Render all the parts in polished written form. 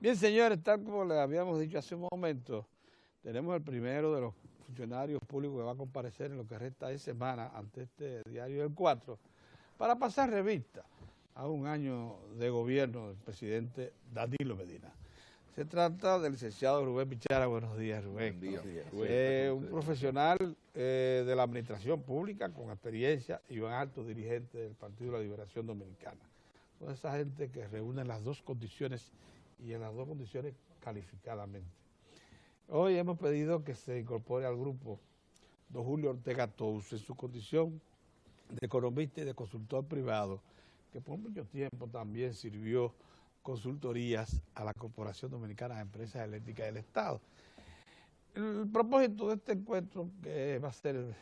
Bien, señores, tal como les habíamos dicho hace un momento, tenemos el primero de los funcionarios públicos que va a comparecer en lo que resta de semana ante este diario del 4 para pasar revista a un año de gobierno del presidente Danilo Medina. Se trata del licenciado Rubén Pichara. Buenos días, Rubén. Buenos días, Rubén. Un profesional de la administración pública con experiencia y un alto dirigente del Partido de la Liberación Dominicana. Toda esa gente que reúne las dos condiciones y en las dos condiciones calificadamente. Hoy hemos pedido que se incorpore al grupo don Julio Ortega Tous en su condición de economista y de consultor privado, que por mucho tiempo también sirvió consultorías a la Corporación Dominicana de Empresas Eléctricas del Estado. El propósito de este encuentro, que va a ser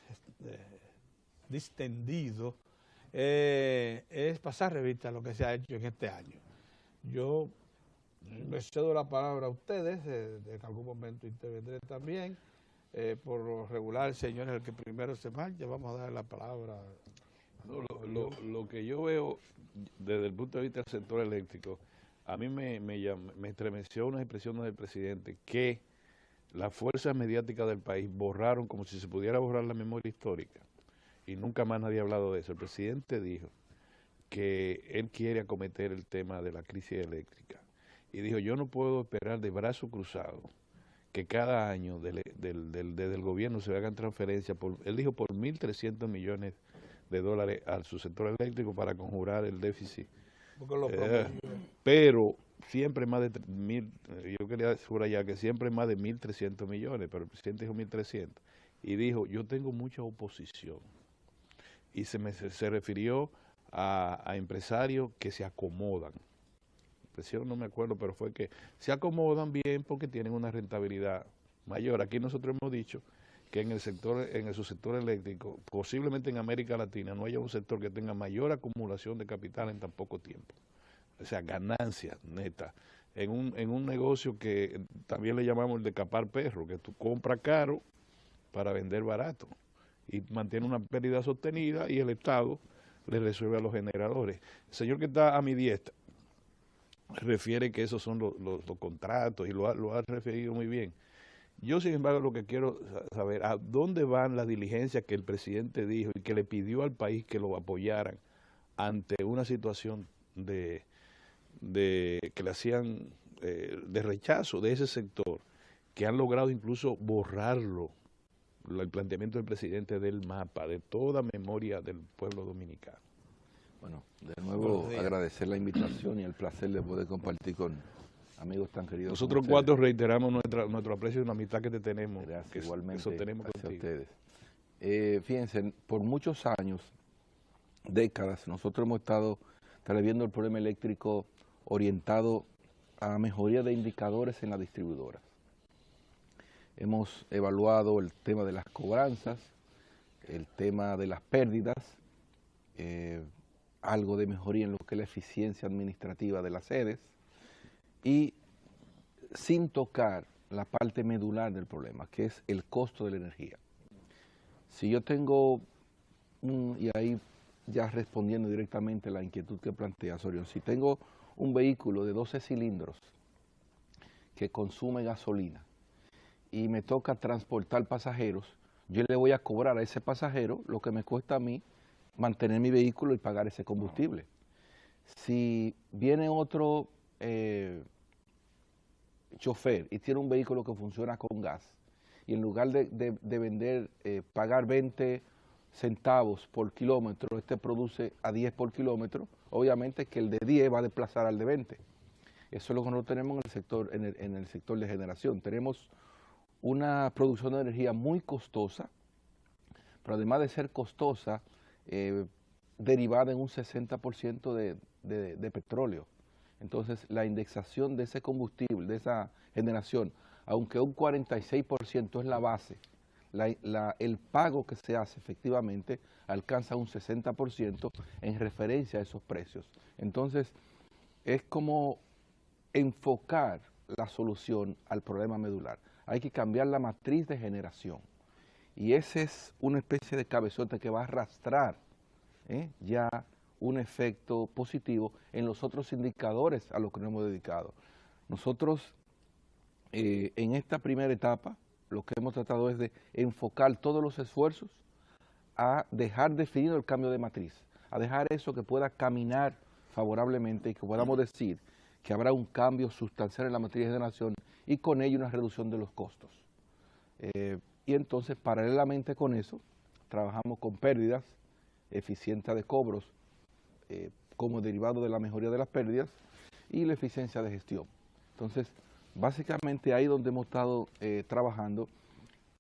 distendido, es pasar revista a lo que se ha hecho en este año. Yo les cedo la palabra a ustedes, en algún momento intervendré también. Por lo regular, el señor es el que primero se marcha. Vamos a dar la palabra. No, lo que yo veo desde el punto de vista del sector eléctrico, a mí me estremeció unas expresiones del presidente que las fuerzas mediáticas del país borraron como si se pudiera borrar la memoria histórica y nunca más nadie ha hablado de eso. El presidente dijo que él quiere acometer el tema de la crisis eléctrica y dijo: yo no puedo esperar de brazo cruzado que cada año desde el gobierno se hagan transferencias, él dijo por 1.300 millones de dólares a su sector eléctrico para conjurar el déficit. Pero siempre más de yo quería subrayar que siempre más de 1.300 millones, pero el presidente dijo 1.300 y dijo: yo tengo mucha oposición. Y se refirió a empresarios que se acomodan. Expresión no me acuerdo, pero fue que se acomodan bien porque tienen una rentabilidad mayor. Aquí nosotros hemos dicho que en el subsector eléctrico, posiblemente en América Latina, no haya un sector que tenga mayor acumulación de capital en tan poco tiempo. O sea, ganancias netas. En un negocio que también le llamamos el de capar perro, que tú compras caro para vender barato y mantiene una pérdida sostenida y el Estado le resuelve a los generadores. El señor que está a mi diestra refiere que esos son los contratos y lo ha referido muy bien. Yo, sin embargo, lo que quiero saber, ¿a dónde van las diligencias que el presidente dijo y que le pidió al país que lo apoyaran ante una situación que le hacían de rechazo de ese sector, que han logrado incluso borrarlo, el planteamiento del presidente del mapa, de toda memoria del pueblo dominicano? Bueno, de nuevo agradecer la invitación y el placer de poder compartir con amigos tan queridos. Nosotros cuatro reiteramos nuestro aprecio y una amistad que te tenemos. Gracias, igualmente sostenemos hacia contigo. Ustedes. Fíjense, por muchos años, décadas, nosotros hemos estado viendo el problema eléctrico orientado a mejoría de indicadores en las distribuidoras. Hemos evaluado el tema de las cobranzas, el tema de las pérdidas, algo de mejoría en lo que es la eficiencia administrativa de las sedes y sin tocar la parte medular del problema, que es el costo de la energía. Si yo tengo, y ahí ya respondiendo directamente a la inquietud que plantea Sorión, si tengo un vehículo de 12 cilindros que consume gasolina y me toca transportar pasajeros, yo le voy a cobrar a ese pasajero lo que me cuesta a mí mantener mi vehículo y pagar ese combustible. Si viene otro chofer y tiene un vehículo que funciona con gas y en lugar de vender, pagar 20 centavos por kilómetro, este produce a 10 por kilómetro, obviamente que el de 10 va a desplazar al de 20. Eso es lo que nosotros tenemos en el sector de generación. Tenemos una producción de energía muy costosa, pero además de ser costosa, derivada en un 60% de petróleo. Entonces, la indexación de ese combustible, de esa generación, aunque un 46% es la base, el pago que se hace efectivamente alcanza un 60% en referencia a esos precios. Entonces, es como enfocar la solución al problema medular. Hay que cambiar la matriz de generación. Y ese es una especie de cabezote que va a arrastrar ya un efecto positivo en los otros indicadores a los que nos hemos dedicado. Nosotros, en esta primera etapa, lo que hemos tratado es de enfocar todos los esfuerzos a dejar definido el cambio de matriz, a dejar eso que pueda caminar favorablemente y que podamos decir que habrá un cambio sustancial en la matriz de generación y con ello una reducción de los costos. Y entonces, paralelamente con eso, trabajamos con pérdidas, eficiencia de cobros como derivado de la mejoría de las pérdidas y la eficiencia de gestión. Entonces, básicamente ahí donde hemos estado trabajando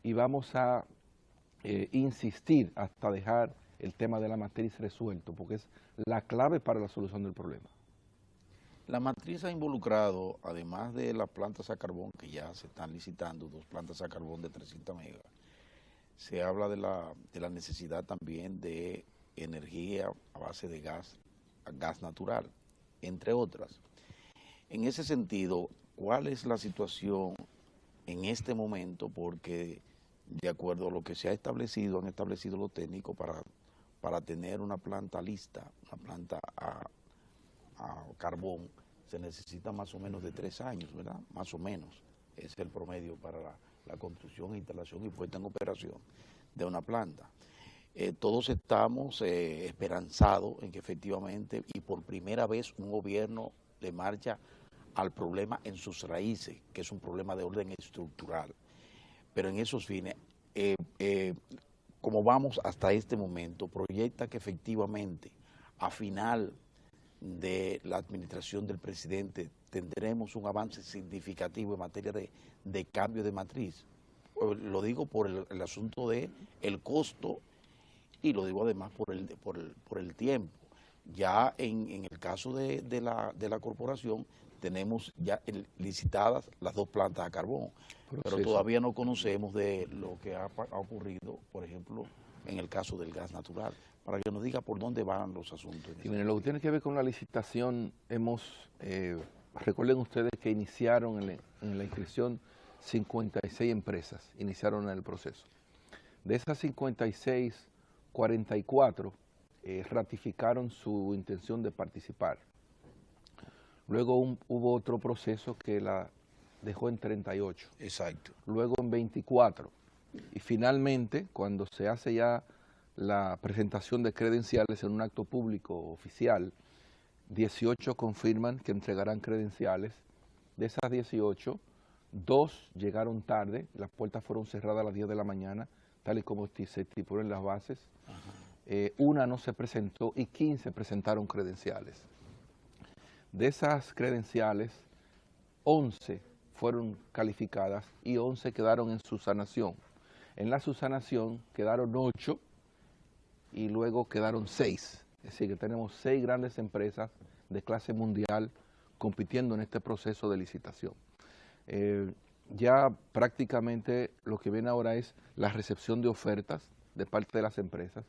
y vamos a insistir hasta dejar el tema de la matriz resuelto, porque es la clave para la solución del problema. La matriz ha involucrado, además de las plantas a carbón, que ya se están licitando, 2 plantas a carbón de 300 megas, se habla de la necesidad también de energía a base de gas natural, entre otras. En ese sentido, ¿cuál es la situación en este momento? Porque de acuerdo a lo que se ha establecido, han establecido los técnicos para tener una planta lista, una planta a carbón, se necesita más o menos de 3 años, ¿verdad? Más o menos, es el promedio para la construcción, instalación y puesta en operación de una planta. Todos estamos esperanzados en que efectivamente y por primera vez un gobierno le marcha al problema en sus raíces, que es un problema de orden estructural. Pero en esos fines, como vamos hasta este momento, proyecta que efectivamente a final de la administración del presidente tendremos un avance significativo en materia de cambio de matriz. Lo digo por el asunto de el costo y lo digo además por el tiempo. Ya en el caso de la corporación tenemos ya licitadas las 2 plantas a carbón, pero todavía no conocemos de lo que ha ocurrido, por ejemplo, en el caso del gas natural, para que nos diga por dónde van los asuntos. Y bueno, lo que tiene que ver con la licitación, recuerden ustedes que iniciaron en la inscripción 56 empresas, iniciaron el proceso. De esas 56, 44 ratificaron su intención de participar. Luego hubo otro proceso que la dejó en 38. Exacto. Luego en 24. Y finalmente, cuando se hace ya la presentación de credenciales en un acto público oficial, 18 confirman que entregarán credenciales. De esas 18, 2 llegaron tarde, las puertas fueron cerradas a las 10 de la mañana, tal y como se estipuló en las bases. Una no se presentó y 15 presentaron credenciales. De esas credenciales, 11 fueron calificadas y 11 quedaron en subsanación. En la subsanación quedaron 8 y luego quedaron 6. Es decir, que tenemos 6 grandes empresas de clase mundial compitiendo en este proceso de licitación. Ya prácticamente lo que viene ahora es la recepción de ofertas de parte de las empresas.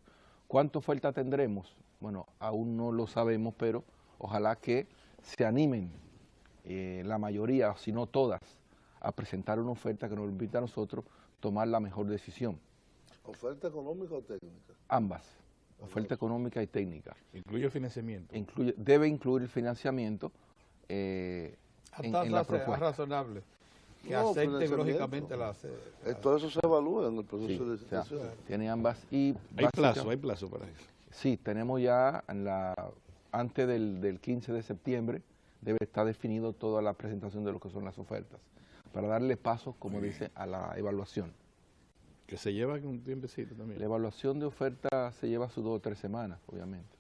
¿Cuánta oferta tendremos? Bueno, aún no lo sabemos, pero ojalá que se animen la mayoría, si no todas, a presentar una oferta que nos invite a nosotros tomar la mejor decisión. ¿Oferta económica o técnica? Ambas, oferta económica y técnica. ¿Incluye el financiamiento? Debe incluir el financiamiento en la propuesta. Es razonable que No, acepten lógicamente todo eso se evalúa en el proceso de O sea, licitación. tiene ambas y Hay plazo para eso. sí, tenemos ya antes del 15 de septiembre debe estar definido toda la presentación de lo que son las ofertas, para darle paso, como dice, a la evaluación. Que se lleva un tiempecito también. La evaluación de oferta se lleva sus 2 o 3 semanas, obviamente.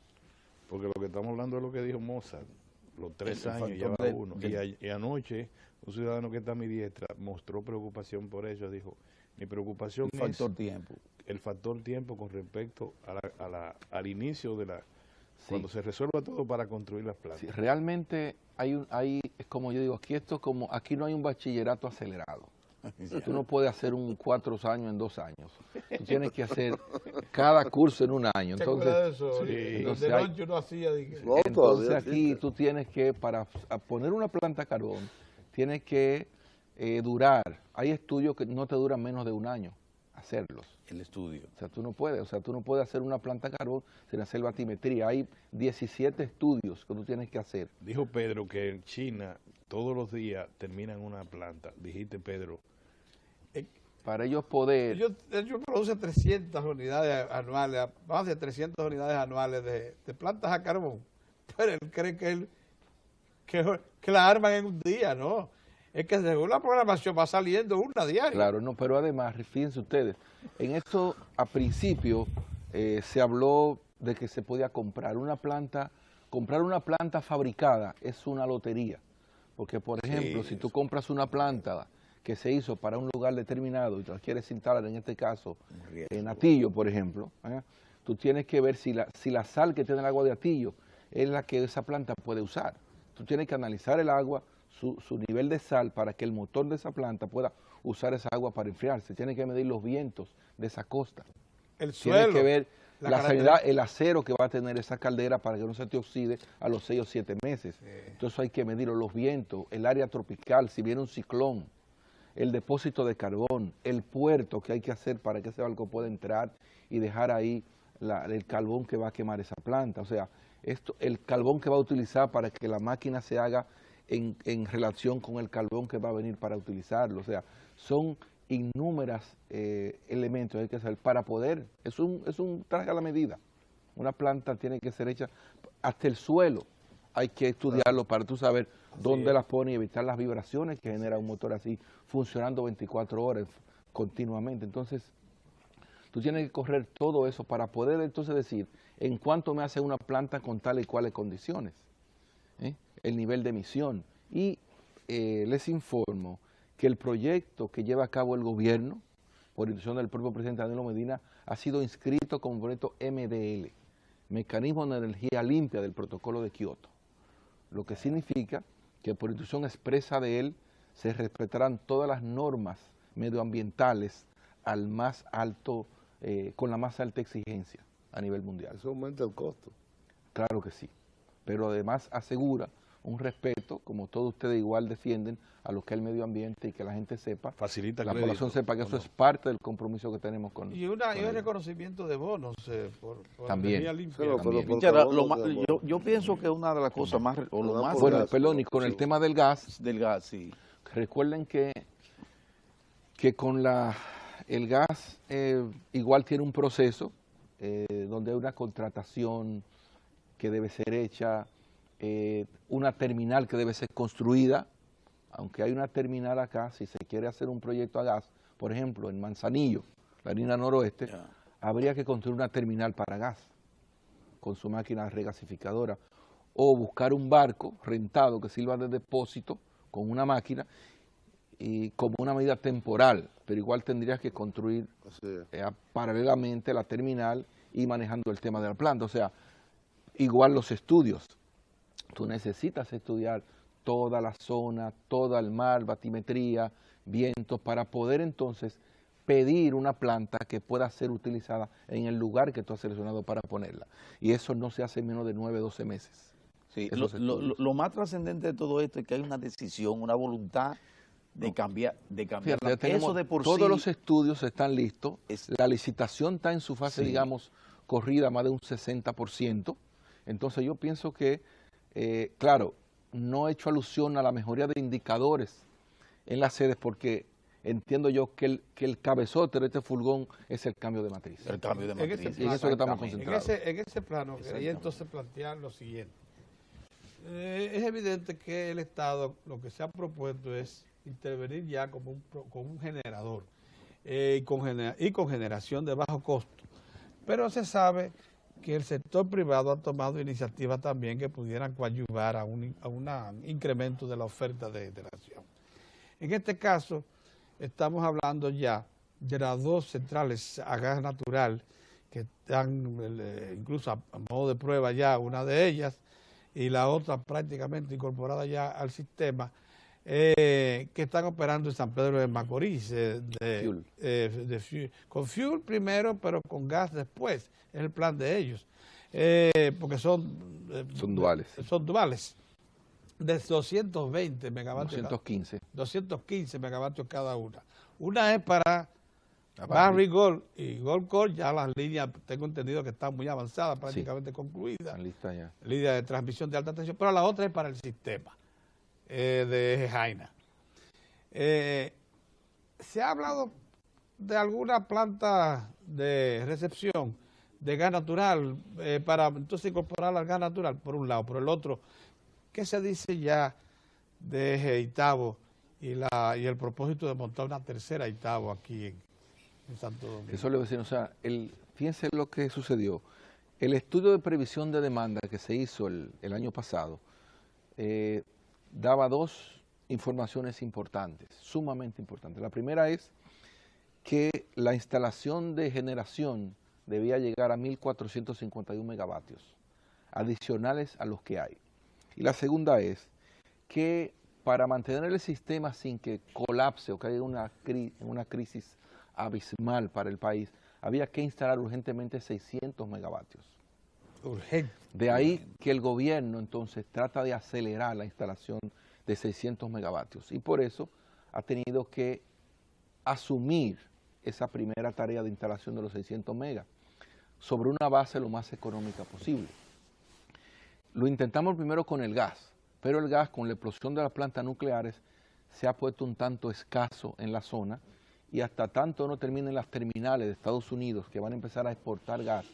Porque lo que estamos hablando es lo que dijo Mozart, los 3 años lleva uno. Y anoche, un ciudadano que está a mi diestra mostró preocupación por eso, dijo, mi preocupación El factor tiempo. el factor tiempo con respecto al inicio de cuando se resuelva todo para construir las plantas. Sí, realmente es como yo digo, aquí no hay un bachillerato acelerado. Tú no puedes hacer 4 años en 2 años. Tú tienes que hacer cada curso en 1 año. Entonces aquí tú tienes que, para poner una planta a carbón, tienes que durar. Hay estudios que no te duran menos de 1 año hacerlos. El estudio. O sea, tú no puedes hacer una planta de carbón sin hacer batimetría. Hay 17 estudios que tú tienes que hacer. Dijo Pedro que en China todos los días terminan una planta. Dijiste, Pedro. Para ellos poder... Ellos producen 300 unidades anuales, más de 300 unidades anuales de plantas a carbón. Pero él cree que la arman en un día, ¿no? Es que según la programación va saliendo una diaria. Claro, no, pero además, fíjense ustedes, en esto a principio se habló de que se podía comprar una planta fabricada es una lotería, porque por ejemplo, si tú compras una planta que se hizo para un lugar determinado y te la quieres instalar, en este caso, en Atillo, por ejemplo, tú tienes que ver si la sal que tiene el agua de Atillo es la que esa planta puede usar. Tú tienes que analizar el agua, su nivel de sal, para que el motor de esa planta pueda usar esa agua para enfriarse. Tiene que medir los vientos de esa costa. El suelo. Tiene que ver la sanidad, el acero que va a tener esa caldera para que no se te oxide a los 6 o 7 meses. Sí. Entonces hay que medir los vientos, el área tropical, si viene un ciclón, el depósito de carbón, el puerto que hay que hacer para que ese barco pueda entrar y dejar ahí el carbón que va a quemar esa planta. O sea, el carbón que va a utilizar para que la máquina se haga en relación con el carbón que va a venir para utilizarlo. O sea, son innúmeros elementos que hay que hacer para poder, es un traje a la medida. Una planta tiene que ser hecha, hasta el suelo hay que estudiarlo para tú saber dónde las pones y evitar las vibraciones que genera un motor así, funcionando 24 horas continuamente. Entonces, tú tienes que correr todo eso para poder entonces decir en cuánto me hace una planta con tales y cuales condiciones, el nivel de emisión. Y les informo que el proyecto que lleva a cabo el gobierno, por instrucción del propio presidente Danilo Medina, ha sido inscrito como proyecto MDL, Mecanismo de Energía Limpia del Protocolo de Kioto, lo que significa que por instrucción expresa de él se respetarán todas las normas medioambientales al más alto, con la más alta exigencia a nivel mundial. Eso aumenta el costo. Claro que sí, pero además asegura un respeto, como todos ustedes igual defienden, a lo que es el medio ambiente y que la gente sepa, facilita la población sepa que eso es parte del compromiso que tenemos con y un reconocimiento de bonos por también. energía limpia. También. Yo pienso que una de las cosas más... Bueno, perdón, y con el tema del gas, sí. Recuerden que con el gas igual tiene un proceso donde hay una contratación que debe ser hecha, una terminal que debe ser construida. Aunque hay una terminal acá, si se quiere hacer un proyecto a gas, por ejemplo, en Manzanillo, la línea noroeste, habría que construir una terminal para gas con su máquina regasificadora, o buscar un barco rentado que sirva de depósito con una máquina y como una medida temporal, pero igual tendrías que construir paralelamente la terminal y manejando el tema de la planta. O sea, igual los estudios. Tú necesitas estudiar toda la zona, todo el mar, batimetría, vientos, para poder entonces pedir una planta que pueda ser utilizada en el lugar que tú has seleccionado para ponerla. Y eso no se hace en menos de 9 o 12 meses. Sí, lo más trascendente de todo esto es que hay una decisión, una voluntad de cambiar. Fíjate, eso de por todos los estudios están listos, la licitación está en su fase, sí, digamos, corrida más de un 60%. Entonces yo pienso que, claro, no he hecho alusión a la mejoría de indicadores en las sedes porque entiendo yo que el cabezote de este furgón es el cambio de matriz. El cambio de matriz. Y en eso que estamos concentrados. En ese plano quería entonces plantear lo siguiente. Es evidente que el Estado lo que se ha propuesto es intervenir ya como un generador y con generación de bajo costo. Pero se sabe que el sector privado ha tomado iniciativas también que pudieran coadyuvar a un incremento de la oferta de generación. En este caso, estamos hablando ya de las 2 centrales a gas natural que están incluso a modo de prueba ya, una de ellas, y la otra prácticamente incorporada ya al sistema, que están operando en San Pedro de Macorís, con fuel primero, pero con gas después, es el plan de ellos, porque son duales. Son duales, de 220 megavatios. 215 megavatios cada una. Una es para Barrick Gold y Gold Corp, ya las líneas, tengo entendido que están muy avanzadas, prácticamente concluidas. Están listas ya. Línea de transmisión de alta tensión, pero la otra es para el sistema de Jaina. Se ha hablado de alguna planta de recepción de gas natural para entonces incorporar al gas natural, por un lado. Por el otro, ¿qué se dice ya de Itabo y el propósito de montar una tercera Itabo aquí en Santo Domingo? Eso le voy a decir, o sea, fíjense lo que sucedió. El estudio de previsión de demanda que se hizo el año pasado daba dos informaciones importantes, sumamente importantes. La primera es que la instalación de generación debía llegar a 1.451 megavatios, adicionales a los que hay. Y la segunda es que para mantener el sistema sin que colapse o caiga en una crisis abismal para el país, había que instalar urgentemente 600 megavatios. Urgente. De ahí que el gobierno entonces trata de acelerar la instalación de 600 megavatios y por eso ha tenido que asumir esa primera tarea de instalación de los 600 megas sobre una base lo más económica posible. Lo intentamos primero con el gas, pero el gas con la explosión de las plantas nucleares se ha puesto un tanto escaso en la zona y hasta tanto no terminen las terminales de Estados Unidos que van a empezar a exportar gas,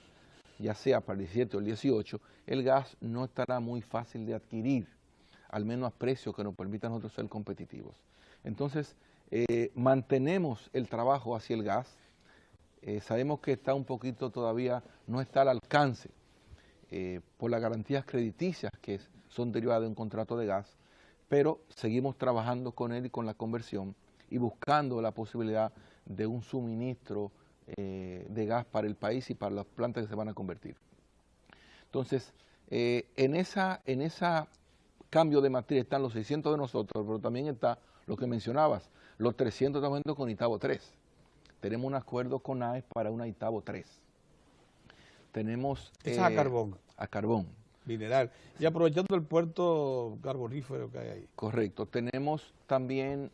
ya sea para el 17 o el 18, el gas no estará muy fácil de adquirir, al menos a precios que nos permitan a nosotros ser competitivos. Entonces, mantenemos el trabajo hacia el gas, sabemos que está un poquito todavía, no está al alcance por las garantías crediticias que son derivadas de un contrato de gas, pero seguimos trabajando con él y con la conversión y buscando la posibilidad de un suministro de gas para el país y para las plantas que se van a convertir. Entonces, en esa cambio de matriz están los 600 de nosotros, pero también está lo que mencionabas, los 300 estamos viendo con Itabo 3. Tenemos un acuerdo con AES para una Itabo 3. Tenemos... Esa es a carbón. A carbón. Mineral. Y aprovechando el puerto carbonífero que hay ahí. Correcto. Tenemos también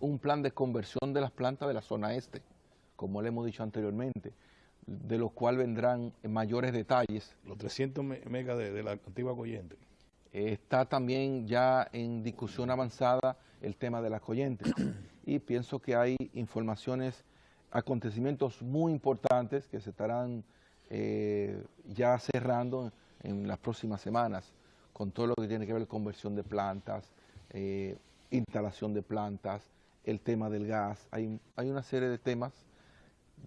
un plan de conversión de las plantas de la zona este, como le hemos dicho anteriormente, de los cuales vendrán mayores detalles. Los 300 megas de la antigua Corriente. Está también ya en discusión avanzada el tema de las corrientes y pienso que hay informaciones, acontecimientos muy importantes que se estarán ya cerrando en las próximas semanas con todo lo que tiene que ver con conversión de plantas, instalación de plantas, el tema del gas. Hay una serie de temas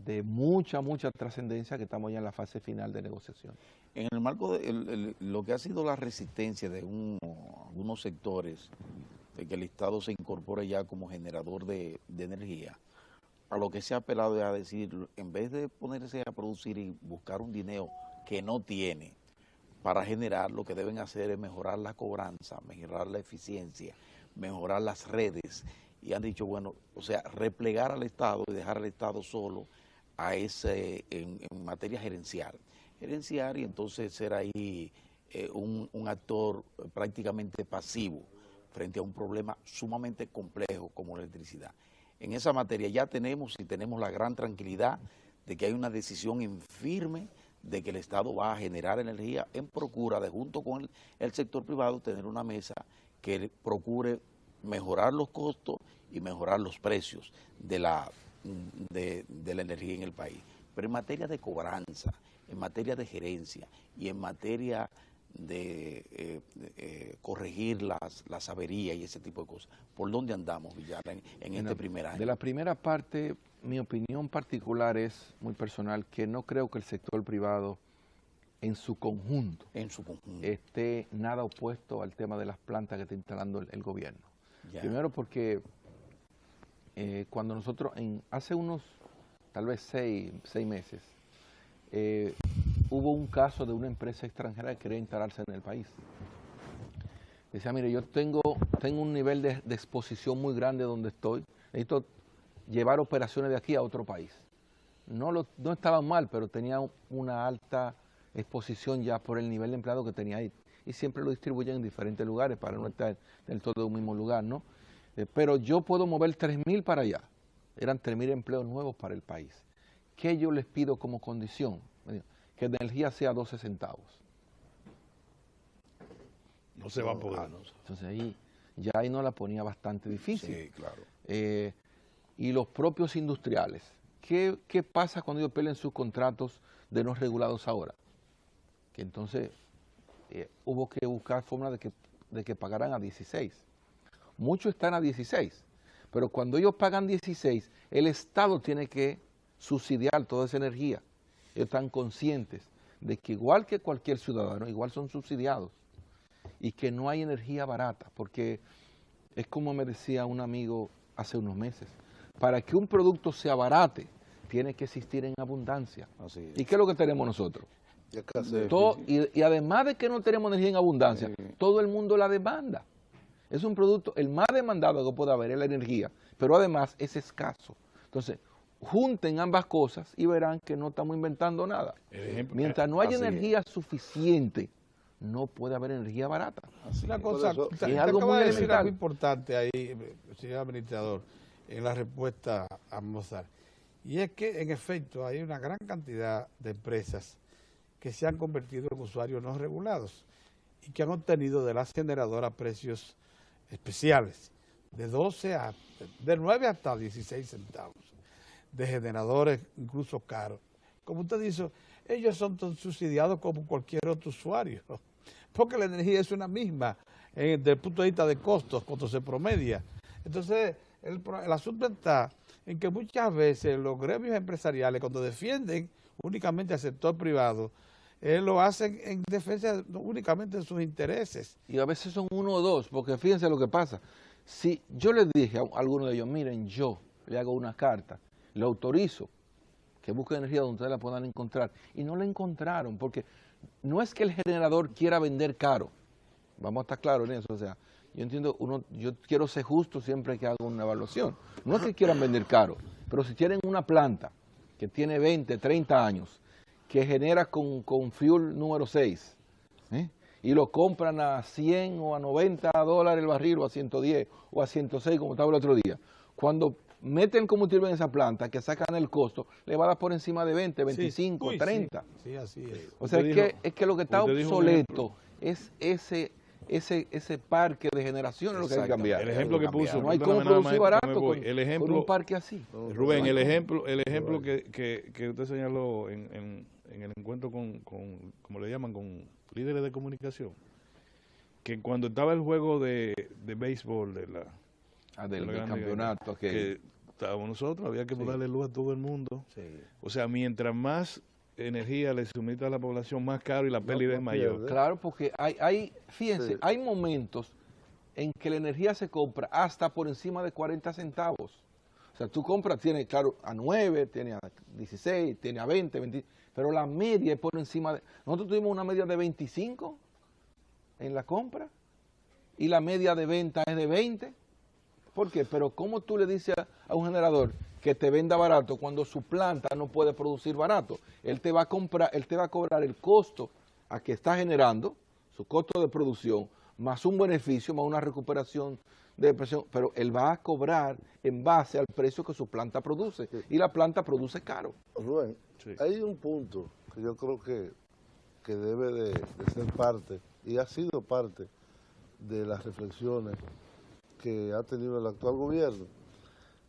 de mucha trascendencia que estamos ya en la fase final de negociación. En el marco de lo que ha sido la resistencia de algunos sectores de que el Estado se incorpore ya como generador de energía, a lo que se ha apelado es a decir, en vez de ponerse a producir y buscar un dinero que no tiene para generar, lo que deben hacer es mejorar la cobranza, mejorar la eficiencia, mejorar las redes, y han dicho, bueno, o sea, replegar al Estado y dejar al Estado solo a en materia gerencial, y entonces ser ahí un actor prácticamente pasivo frente a un problema sumamente complejo como la electricidad. En esa materia ya tenemos la gran tranquilidad de que hay una decisión en firme de que el Estado va a generar energía en procura de, junto con el sector privado, tener una mesa que procure mejorar los costos y mejorar los precios de la energía en el país. Pero en materia de cobranza, en materia de gerencia y en materia de corregir las averías y ese tipo de cosas, ¿por dónde andamos, Villar, en este primer año? De la primera parte, mi opinión particular es muy personal, que no creo que el sector privado en su conjunto esté nada opuesto al tema de las plantas que está instalando el gobierno. Ya. Primero porque cuando nosotros, hace unos tal vez seis meses, hubo un caso de una empresa extranjera que quería instalarse en el país. Decía, mire, yo tengo un nivel de exposición muy grande donde estoy, necesito llevar operaciones de aquí a otro país. No estaban mal, pero tenía una alta exposición ya por el nivel de empleado que tenía ahí. Y siempre lo distribuyen en diferentes lugares para no estar del todo en un mismo lugar, ¿no? Pero yo puedo mover 3.000 para allá. eran 3.000 empleos nuevos para el país. ¿Qué yo les pido como condición? Que la energía sea 12 centavos. No se va a poder. Entonces ahí no la ponía bastante difícil. Sí, claro. Y los propios industriales. ¿Qué pasa cuando ellos pelean sus contratos de no regulados ahora? Que entonces hubo que buscar forma de que pagaran a 16. Muchos están a 16, pero cuando ellos pagan 16, el Estado tiene que subsidiar toda esa energía. Ellos están conscientes de que igual que cualquier ciudadano, igual son subsidiados y que no hay energía barata, porque es como me decía un amigo hace unos meses, para que un producto sea barate, tiene que existir en abundancia. Así es. ¿Y qué es lo que tenemos nosotros? Y escasez. Y además de que no tenemos energía en abundancia, todo el mundo la demanda. Es un producto, el más demandado que puede haber es la energía, pero además es escaso. Entonces, junten ambas cosas y verán que no estamos inventando nada. Mientras no haya energía suficiente, no puede haber energía barata. Una cosa, eso- usted es algo acaba muy de decir elemental. algo importante ahí, señor administrador, en la respuesta a Mozart. Y es que, en efecto, hay una gran cantidad de empresas que se han convertido en usuarios no regulados y que han obtenido de las generadoras precios especiales de 9 hasta 16 centavos, de generadores incluso caros. Como usted dice, ellos son tan subsidiados como cualquier otro usuario, porque la energía es una misma desde el punto de vista de costos, cuando se promedia. Entonces, el asunto está en que muchas veces los gremios empresariales, cuando defienden únicamente al sector privado, lo hacen en defensa únicamente de sus intereses. Y a veces son uno o dos, porque fíjense lo que pasa. Si yo les dije a alguno de ellos, miren, yo le hago una carta, le autorizo que busque energía donde ustedes la puedan encontrar, y no la encontraron, porque no es que el generador quiera vender caro, vamos a estar claros en eso, o sea, yo entiendo, yo quiero ser justo siempre que hago una evaluación, no es que quieran vender caro, pero si tienen una planta que tiene 20, 30 años, que genera con fuel número 6, y lo compran a 100 o a 90 dólares el barril, o a 110, o a 106, como estaba el otro día. Cuando meten combustible en esa planta, que sacan el costo, le va a dar por encima de 20, 25, Sí, 30. Sí, así es. O sea, es que lo que está usted dijo un obsoleto es ese parque de generaciones lo que hay que cambiar. El ejemplo que puso, No hay cómo perdóname nada producir más, barato me voy. con un parque así. Rubén, el ejemplo que usted señaló en el encuentro con, como le llaman, con líderes de comunicación, que cuando estaba el juego de béisbol de la Del grande campeonato. que estábamos nosotros, había que darle luz a todo el mundo. O sea, mientras más energía le suministra a la población, más caro y la pérdida es mayor. Claro, porque fíjense, hay momentos en que la energía se compra hasta por encima de 40 centavos. O sea, tú compras, tiene, claro, a 9, tiene a 16, tiene a 20, 20, pero la media es por encima de... Nosotros tuvimos una media de 25 en la compra y la media de venta es de 20. ¿Por qué? Pero ¿cómo tú le dices a un generador que te venda barato cuando su planta no puede producir barato? Él te va a cobrar el costo a que está generando, su costo de producción, más un beneficio, más una recuperación de presión, pero él va a cobrar en base al precio que su planta produce, y la planta produce caro. Rubén, Sí. hay un punto que yo creo que debe de ser parte, y ha sido parte de las reflexiones que ha tenido el actual gobierno.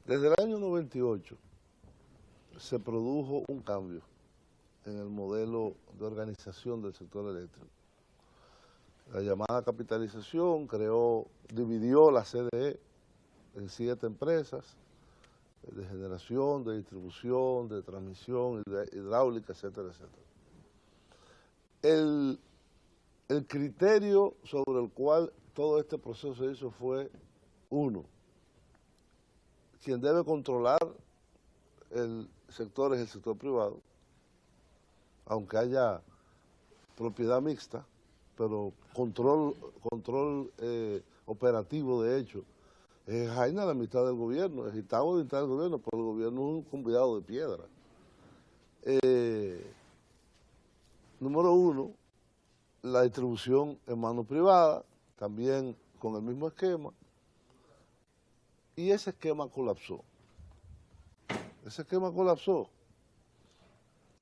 Desde el año 98 se produjo un cambio en el modelo de organización del sector eléctrico. La llamada capitalización dividió la CDE en 7 empresas de generación, de distribución, de transmisión, hidráulica, etcétera, etcétera. El criterio sobre el cual todo este proceso se hizo fue, uno, quien debe controlar el sector es el sector privado, aunque haya propiedad mixta, pero control operativo de hecho, es Jaina la mitad del gobierno, es Gitabo la mitad del gobierno, pero el gobierno es un convidado de piedra. Número 1, la distribución en mano privada, también con el mismo esquema, y ese esquema colapsó. ese esquema colapsó.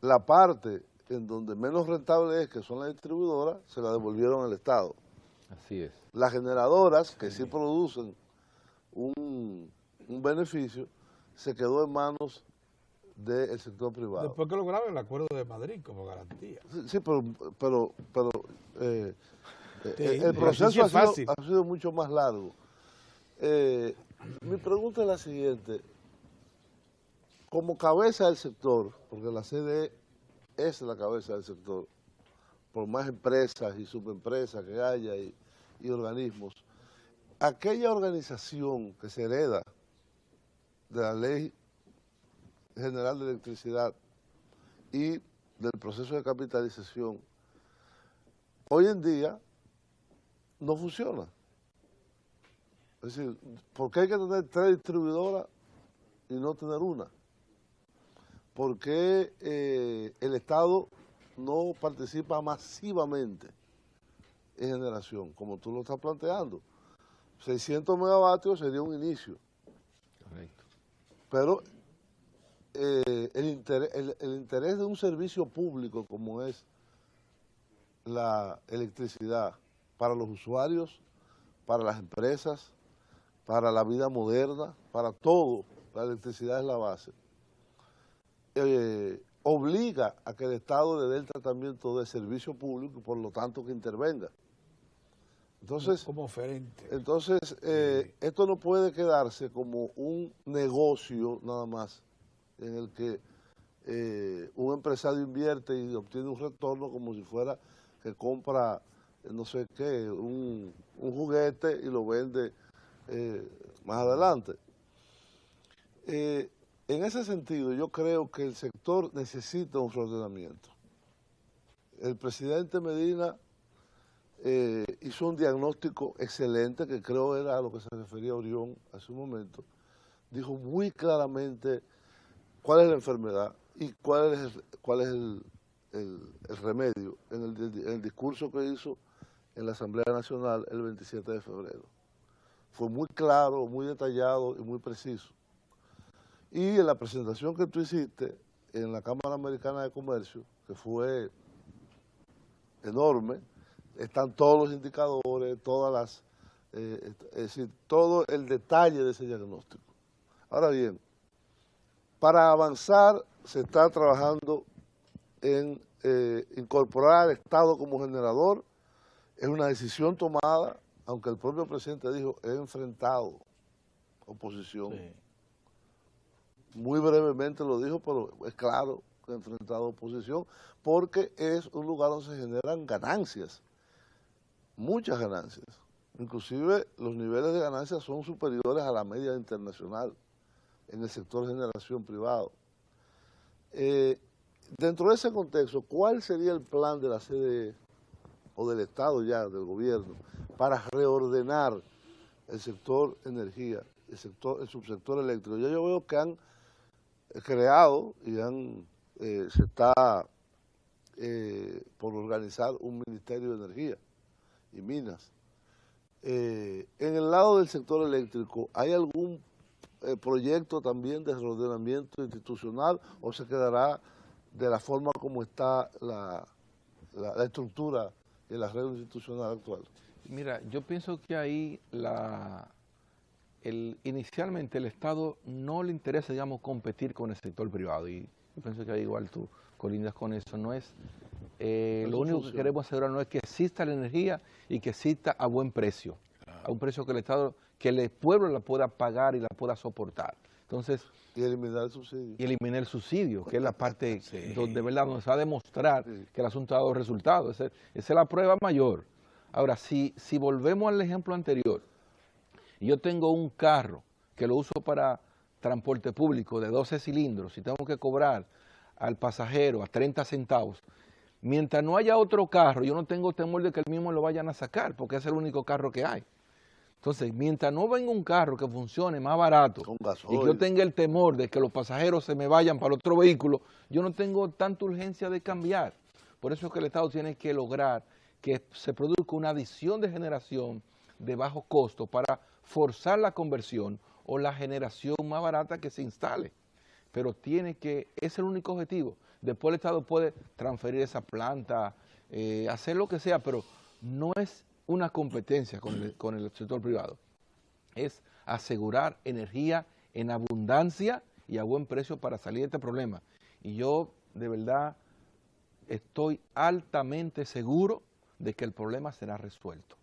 La parte en donde menos rentable es, que son las distribuidoras, se la devolvieron al Estado. Así es. Las generadoras, que sí producen un beneficio, se quedó en manos del sector privado. Después que lograron el Acuerdo de Madrid como garantía. Sí, pero Sí, el así proceso sí es fácil. ha sido mucho más largo. Mi pregunta es la siguiente. Como cabeza del sector, porque la CDE es la cabeza del sector, por más empresas y subempresas que haya y organismos, aquella organización que se hereda de la Ley General de Electricidad y del proceso de capitalización, hoy en día no funciona. Es decir, ¿por qué hay que tener 3 distribuidoras y no tener una? ¿Por qué el Estado no participa masivamente en generación, como tú lo estás planteando? 600 megavatios sería un inicio. Correcto. Pero el interés de un servicio público como es la electricidad para los usuarios, para las empresas, para la vida moderna, para todo, la electricidad es la base. Obliga a que el Estado le dé el tratamiento de servicio público y por lo tanto que intervenga. Entonces, Como oferente. entonces esto no puede quedarse como un negocio nada más, en el que un empresario invierte y obtiene un retorno como si fuera que compra, no sé qué, un juguete y lo vende más adelante. En ese sentido, yo creo que el sector necesita un reordenamiento. El presidente Medina hizo un diagnóstico excelente, que creo era a lo que se refería Orión hace un momento. Dijo muy claramente cuál es la enfermedad y cuál es el remedio en el discurso que hizo en la Asamblea Nacional el 27 de febrero. Fue muy claro, muy detallado y muy preciso. Y en la presentación que tú hiciste en la Cámara Americana de Comercio, que fue enorme, están todos los indicadores, es decir, todo el detalle de ese diagnóstico. Ahora bien, para avanzar se está trabajando en incorporar al Estado como generador. Es una decisión tomada, aunque el propio presidente dijo, he enfrentado oposición. Sí. Muy brevemente lo dijo, pero es claro que ha enfrentado oposición, porque es un lugar donde se generan ganancias, muchas ganancias. Inclusive los niveles de ganancias son superiores a la media internacional en el sector de generación privado. Dentro de ese contexto, ¿cuál sería el plan de la CDE o del Estado ya, del gobierno, para reordenar el sector energía, el subsector eléctrico? Yo veo que han creado y se está por organizar un Ministerio de Energía y Minas. En el lado del sector eléctrico, ¿hay algún proyecto también de reordenamiento institucional o se quedará de la forma como está la estructura y la red institucional actual? Mira, yo pienso que ahí inicialmente el Estado no le interesa, digamos, competir con el sector privado, y yo pienso que ahí igual tú colindas con eso. No es lo único que queremos asegurar no es que exista la energía y que exista a buen precio, a un precio que el Estado, que el pueblo la pueda pagar y la pueda soportar. Entonces, y eliminar el subsidio. Y eliminar el subsidio, que es la parte donde, ¿verdad?, donde se va a demostrar que el asunto ha dado resultados. Esa es la prueba mayor. Ahora, si volvemos al ejemplo anterior, y yo tengo un carro que lo uso para transporte público de 12 cilindros y tengo que cobrar al pasajero a 30 centavos, mientras no haya otro carro, yo no tengo temor de que el mismo lo vayan a sacar, porque es el único carro que hay. Entonces, mientras no venga un carro que funcione más barato y que yo tenga el temor de que los pasajeros se me vayan para otro vehículo, yo no tengo tanta urgencia de cambiar. Por eso es que el Estado tiene que lograr que se produzca una adición de generación de bajo costo para forzar la conversión o la generación más barata que se instale. pero ese es el único objetivo. Después el Estado puede transferir esa planta, hacer lo que sea, pero no es una competencia con el sector privado. Es asegurar energía en abundancia y a buen precio para salir de este problema. Y yo, de verdad, estoy altamente seguro de que el problema será resuelto,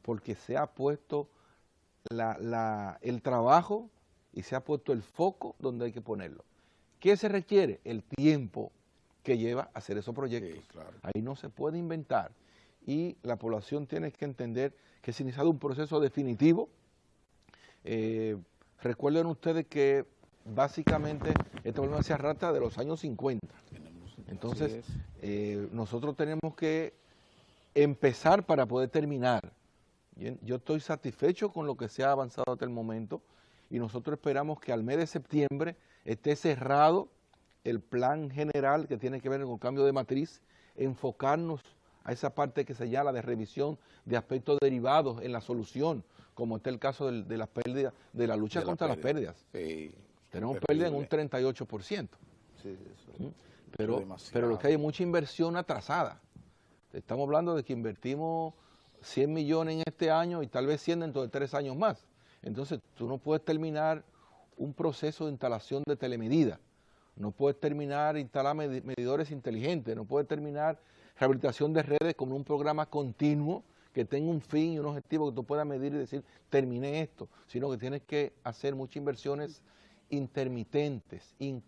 porque se ha puesto el trabajo y se ha puesto el foco donde hay que ponerlo. ¿Qué se requiere? El tiempo que lleva hacer esos proyectos. Sí, claro. Ahí no se puede inventar. Y la población tiene que entender que se ha iniciado un proceso definitivo. Recuerden ustedes que básicamente este problema se arrastra de los años 50. Entonces, nosotros tenemos que empezar para poder terminar. Bien, yo estoy satisfecho con lo que se ha avanzado hasta el momento y nosotros esperamos que al mes de septiembre esté cerrado el plan general que tiene que ver con el cambio de matriz, enfocarnos a esa parte que se llama de revisión de aspectos derivados en la solución, como está el caso de las pérdidas, de la lucha contra las pérdidas. Sí, tenemos pérdidas en un 38%. Sí, eso. Pero lo que hay es mucha inversión atrasada. Estamos hablando de que invertimos 100 millones en este año y tal vez 100 dentro de 3 años más. Entonces, tú no puedes terminar un proceso de instalación de telemedida, no puedes terminar instalar medidores inteligentes, no puedes terminar rehabilitación de redes como un programa continuo que tenga un fin y un objetivo que tú puedas medir y decir, terminé esto, sino que tienes que hacer muchas inversiones intermitentes, sin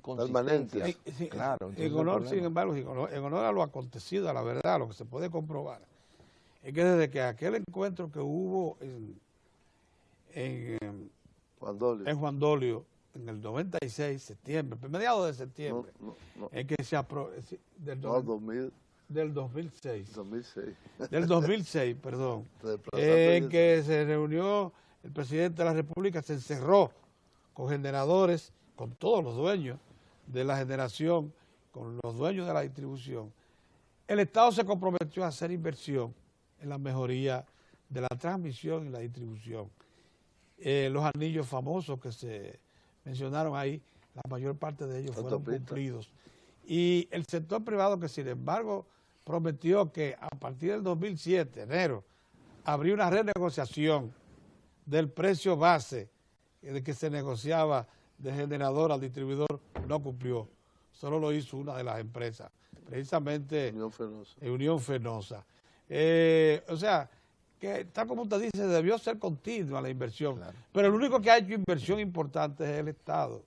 consistencia. Sí, claro, en honor, sin embargo, en honor a lo acontecido, a la verdad, a lo que se puede comprobar, es que desde que aquel encuentro que hubo en Juan Dolio, en el 96, septiembre, mediados de septiembre, es que se aprobó, del 2006. 2006. Del 2006, perdón. En que se reunió el presidente de la República, se encerró con generadores, con todos los dueños de la generación, con los dueños de la distribución. El Estado se comprometió a hacer inversión en la mejoría de la transmisión y la distribución. Los anillos famosos que se mencionaron ahí, la mayor parte de ellos fueron cumplidos. Y el sector privado, que sin embargo prometió que a partir del 2007, enero, habría una renegociación del precio base de que se negociaba de generador al distribuidor, no cumplió. Solo lo hizo una de las empresas, precisamente Unión Fenosa. O sea, que tal como usted dice, debió ser continua la inversión, claro. Pero el único que ha hecho inversión importante es el Estado.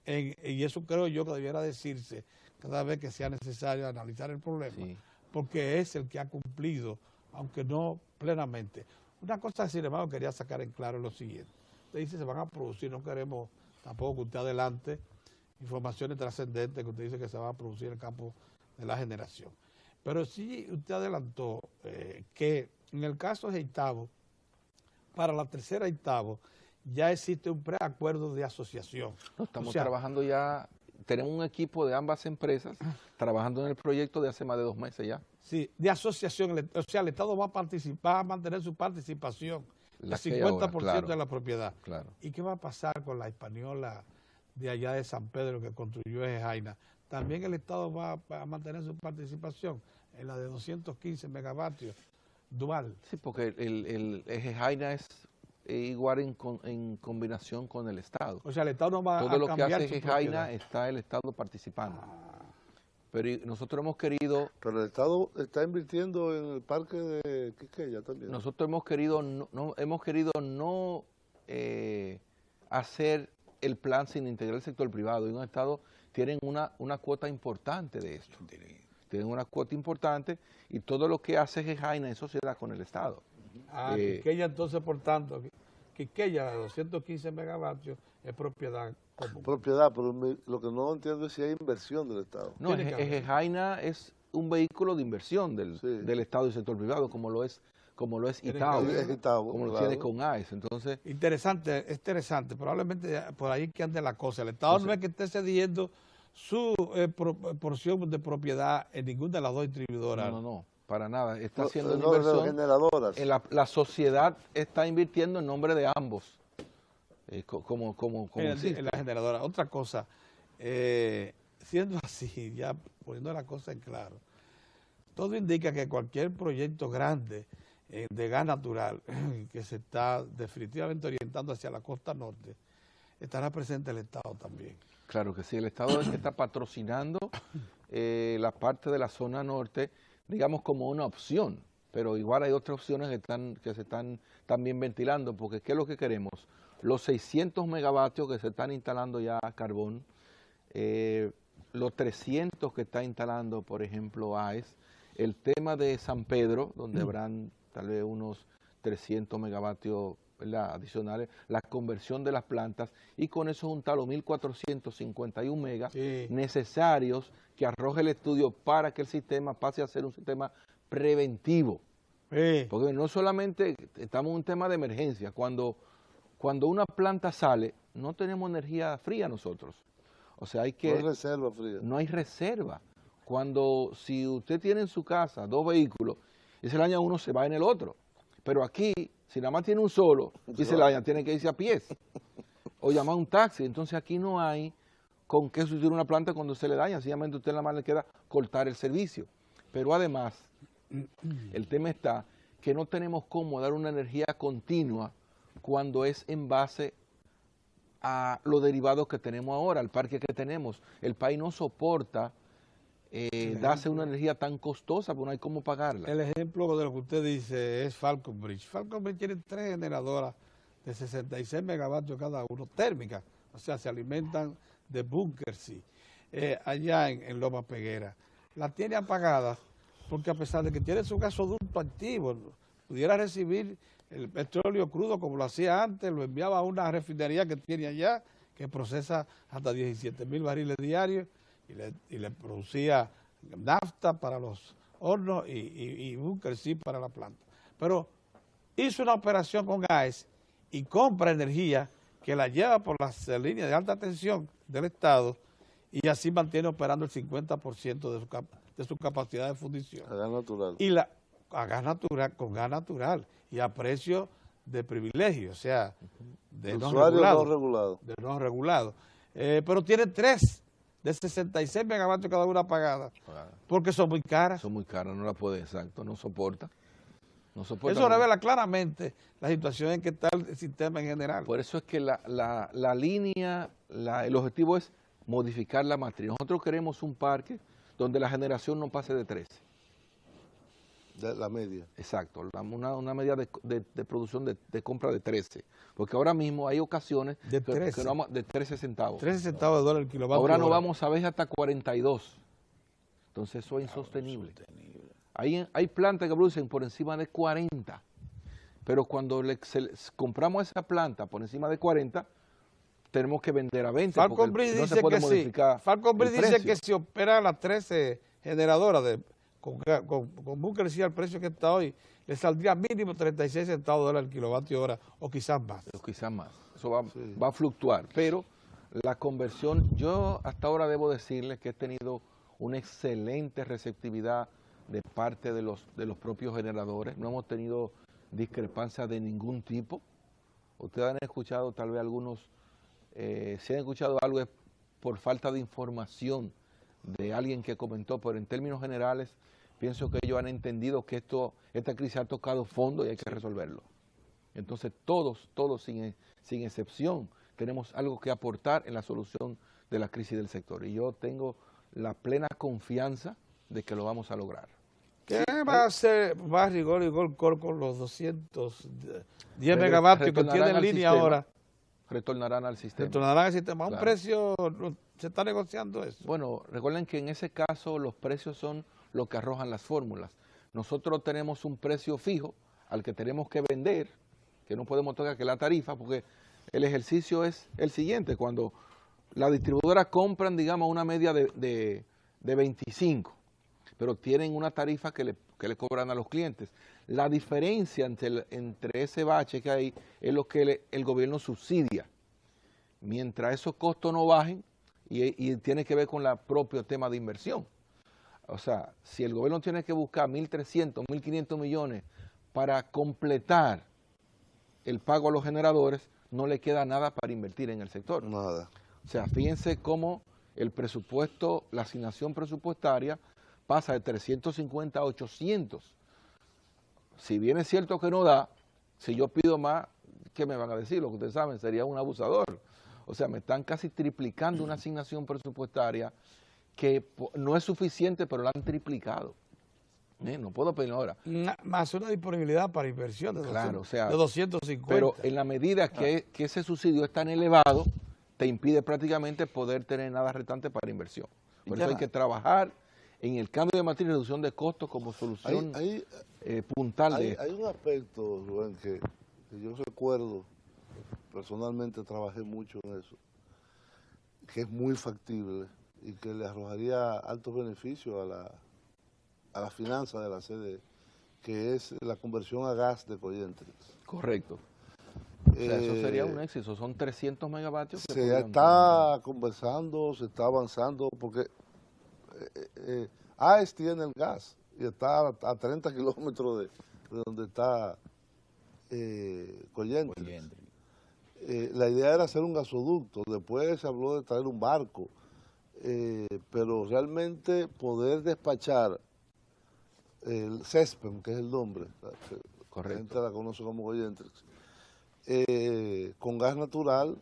Y eso creo yo que debiera decirse cada vez que sea necesario analizar el problema, sí, porque es el que ha cumplido, aunque no plenamente. Una cosa, sin embargo, quería sacar en claro lo siguiente. Usted dice que se van a producir, no queremos tampoco que usted adelante informaciones trascendentes que usted dice que se van a producir en el campo de la generación. Pero sí usted adelantó que en el caso de Itabo, para la tercera Itabo, ya existe un preacuerdo de asociación. No, estamos trabajando ya, tenemos un equipo de ambas empresas trabajando en el proyecto de hace más de 2 meses ya. Sí, de asociación, o sea, el Estado va a participar, a mantener su participación, el 50% claro, de la propiedad. Claro. ¿Y qué va a pasar con la Hispaniola de allá de San Pedro que construyó Eje Jaina? También el Estado va a mantener su participación en la de 215 megavatios dual. Sí, porque el Eje Jaina es igual en combinación con el Estado. O sea, el Estado no va todo a lo cambiar que hace Eje Jaina está el Estado participando. Pero nosotros hemos querido... Pero el Estado está invirtiendo en el parque de Quisqueya también. Nosotros hemos querido no hacer el plan sin integrar el sector privado. Y un Estado tienen una cuota importante de esto. Tienen una cuota importante y todo lo que hace Eje Jaina es sociedad con el Estado. Quisqueya entonces, por tanto, Quisqueya de 215 megavatios es propiedad común. Propiedad, pero lo que no entiendo es si hay inversión del Estado. No, Eje Jaina es un vehículo de inversión del Estado y sector privado, como lo es Itabo, como lo tiene con AES. Entonces, es interesante, probablemente por ahí que ande la cosa. El Estado no es que esté cediendo su porción de propiedad en ninguna de las dos distribuidoras. No, para nada. Está haciendo una inversión. Generadoras. La sociedad está invirtiendo en nombre de ambos. como En existe. la generadora. Otra cosa, siendo así, ya poniendo la cosa en claro, todo indica que cualquier proyecto grande de gas natural que se está definitivamente orientando hacia la costa norte, estará presente el Estado también. Claro que sí, el Estado es que está patrocinando la parte de la zona norte, digamos como una opción, pero igual hay otras opciones que se están también ventilando, porque ¿qué es lo que queremos? Los 600 megavatios que se están instalando ya a carbón, los 300 que está instalando, por ejemplo, AES, el tema de San Pedro, donde habrán tal vez unos 300 megavatios, ¿verdad?, adicionales, la conversión de las plantas, y con eso juntar los 1.451 megas necesarios que arroje el estudio para que el sistema pase a ser un sistema preventivo. Porque no solamente estamos en un tema de emergencia, cuando una planta sale, no tenemos energía fría nosotros. O sea, hay que... No hay reserva fría. No hay reserva. Si usted tiene en su casa 2 vehículos y se le daña uno, se va en el otro. Pero aquí, si nada más tiene un solo y se le daña, tiene que irse a pies o llamar a un taxi. Entonces aquí no hay con qué sustituir una planta cuando se le daña. Sencillamente a usted nada más le queda cortar el servicio. Pero además, el tema está que no tenemos cómo dar una energía continua cuando es en base a los derivados que tenemos ahora, al parque que tenemos. El país no soporta darse una energía tan costosa, porque no hay cómo pagarla. El ejemplo de lo que usted dice es Falcon Bridge. Falcon Bridge tiene 3 generadoras de 66 megavatios cada uno, térmicas, o sea, se alimentan de búnker, allá en Loma Peguera. La tiene apagada porque a pesar de que tiene su gasoducto activo, pudiera recibir el petróleo crudo como lo hacía antes, lo enviaba a una refinería que tiene allá, que procesa hasta 17,000 barriles diarios y le producía nafta para los hornos y búnker para la planta. Pero hizo una operación con AES y compra energía que la lleva por las líneas de alta tensión del Estado y así mantiene operando el 50% de su capacidad de fundición. A gas natural. Y a gas natural, con gas natural y a precio de privilegio, o sea, de no regulado. De no regulado. Pero tiene 3 de 66 megavatios cada una apagada, porque son muy caras. Son muy caras, no la puede, exacto, no soporta. Eso revela claramente la situación en que está el sistema en general. Por eso es que la línea, el objetivo es modificar la matriz. Nosotros queremos un parque donde la generación no pase de 13. La media. Exacto, una media de producción de compra de 13. Porque ahora mismo hay ocasiones de 13, de 13 centavos. 13 centavos de dólar el kilovatio. Ahora no vamos a ver hasta 42. Entonces eso es insostenible. Hay plantas que producen por encima de 40. Pero cuando compramos esa planta por encima de 40, tenemos que vender a 20. Falcon Bridge no dice se puede que modificar. Falcon Bridge dice que si opera las 13 generadoras con búnker al precio que está hoy, le saldría mínimo 36 centavos de dólar el kilovatio hora o quizás más. Eso va a fluctuar. Pero la conversión, yo hasta ahora debo decirles que he tenido una excelente receptividad de parte de los propios generadores. No hemos tenido discrepancias de ningún tipo. Ustedes han escuchado tal vez algunos, si han escuchado algo es por falta de información de alguien que comentó, pero en términos generales pienso que ellos han entendido que esta crisis ha tocado fondo y hay que resolverlo. Entonces todos sin excepción tenemos algo que aportar en la solución de la crisis del sector y yo tengo la plena confianza de que lo vamos a lograr. ¿Qué va a hacer Barry Gold y Goldcorp con los 210 megavatios que tiene en línea ahora? Retornarán al sistema. Retornarán al sistema. ¿A un precio se está negociando eso? Bueno, recuerden que en ese caso los precios son lo que arrojan las fórmulas. Nosotros tenemos un precio fijo al que tenemos que vender, que no podemos tocar que la tarifa, porque el ejercicio es el siguiente. Cuando las distribuidoras compran, digamos, una media de 25, pero tienen una tarifa que le cobran a los clientes. La diferencia entre ese bache que hay es lo que el gobierno subsidia. Mientras esos costos no bajen, y tiene que ver con el propio tema de inversión. O sea, si el gobierno tiene que buscar 1.300, 1.500 millones para completar el pago a los generadores, no le queda nada para invertir en el sector. Nada. O sea, fíjense cómo el presupuesto, la asignación presupuestaria pasa de 350 a 800. Si bien es cierto que no da, si yo pido más, ¿qué me van a decir? Lo que ustedes saben, sería un abusador. O sea, me están casi triplicando una asignación presupuestaria que no es suficiente, pero la han triplicado. No puedo pedir ahora. Más una disponibilidad para inversión de, Claro, 200, o sea, de 250. Pero en la medida que ese subsidio es tan elevado, te impide prácticamente poder tener nada restante para inversión. Por eso hay que trabajar en el cambio de matriz y reducción de costos como solución puntual de esto. Hay un aspecto, Rubén, que yo recuerdo, personalmente trabajé mucho en eso, que es muy factible y que le arrojaría altos beneficios a la finanza de la sede, que es la conversión a gas de Coyentrix. Correcto. O sea, eso sería un éxito, son 300 megavatios. Se está conversando, se está avanzando, porque AES tiene el gas y está a 30 kilómetros de donde está Coyentrix. La idea era hacer un gasoducto, después se habló de traer un barco, pero realmente poder despachar el CESPEM, que es el nombre, la gente la conoce como Coyentrix, con gas natural,